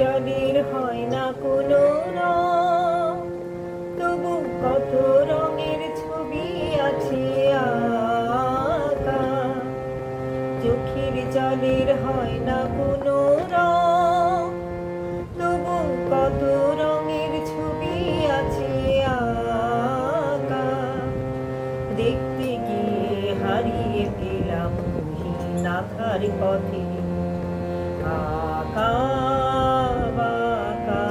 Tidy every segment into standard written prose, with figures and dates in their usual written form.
জলের হয় না কোনো রং, তবু কত রঙের ছবি আছে আঁকা। চোখের জলের হয় না কোনো রং, তবু কত রঙের ছবি আছে আঁকা। দেখতে গিয়ে হারিয়ে গেলাম নাথার পথে, আঁকা বাঁকা।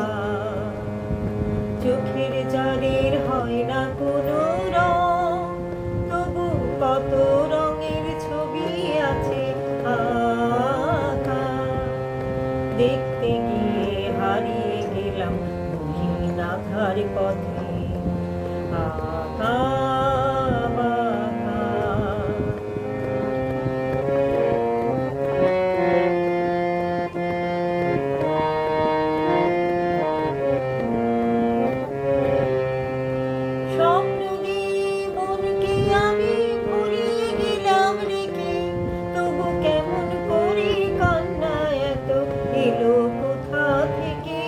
চোখের জলের হয় না কোনো রং, তবু কত রঙের ছবি আছে আঁকা। দেখতে গিয়ে হারিয়ে গেলাম নাথার পথে, আঁকা বাঁকা। স্বপ্ন দিয়ে মনকে আমি ভুলিয়ে গেলাম রেখে, তবু কেমন করে কান্না এত এলো কোথা থেকে।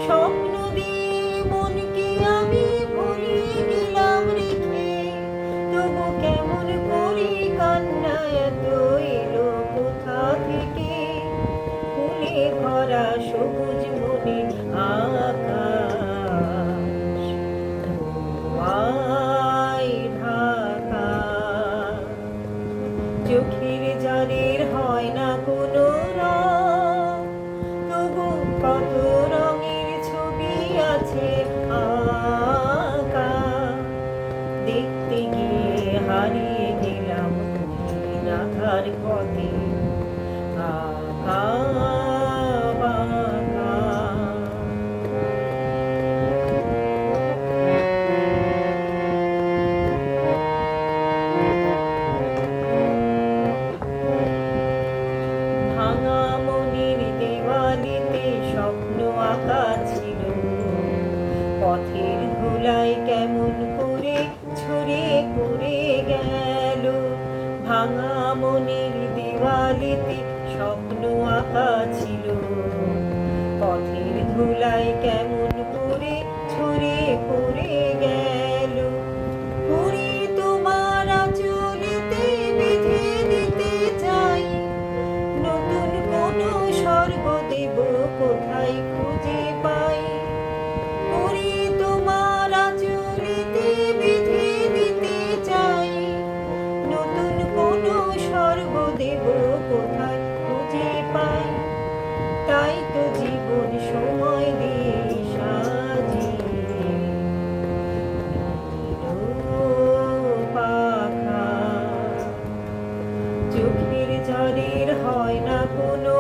স্বপ্ন দিয়ে মনকে আমি ভুলিয়ে গেলাম রেখে, তবু কেমন করে কান্না এত এলো কোথা থেকে। ফুলে ভরা সবুজ মনে আকাশ ধোঁয়ায় ঢাকা। চোখের জলের হয় না কোনো রং, তবু কত রঙের ছবি আছে আঁকা। দেখতে গিয়ে হারিয়ে গেলাম নাথার পথে, আঁকা বাঁকা। ভাঙা মনের দেওয়ালিতে স্বপ্ন আঁকা ছিল, পথের ধুলায় কেমন করে ছড়ে পড়ে গেল। ভাঙা মনের দেওয়ালিতে স্বপ্ন আঁকা ছিল, পথের ধুলায় কেমন করে ছড়ে পড়ে গেল। পুরি তোমার আঁচলেতে বেঁধে দিতে চাই, নতুন কোনো স্বর্গ দেব কোথায় খুঁজে পাই। পুরি তোমার আঁচলেতে বেঁধে দিতে চাই, নতুন কোনো স্বর্গ দেব কোথায় খুঁজে পাই। তাই তো জীবন সময় দিয়ে সাজিয়ে পাখা। চোখের জলের হয় না কোনো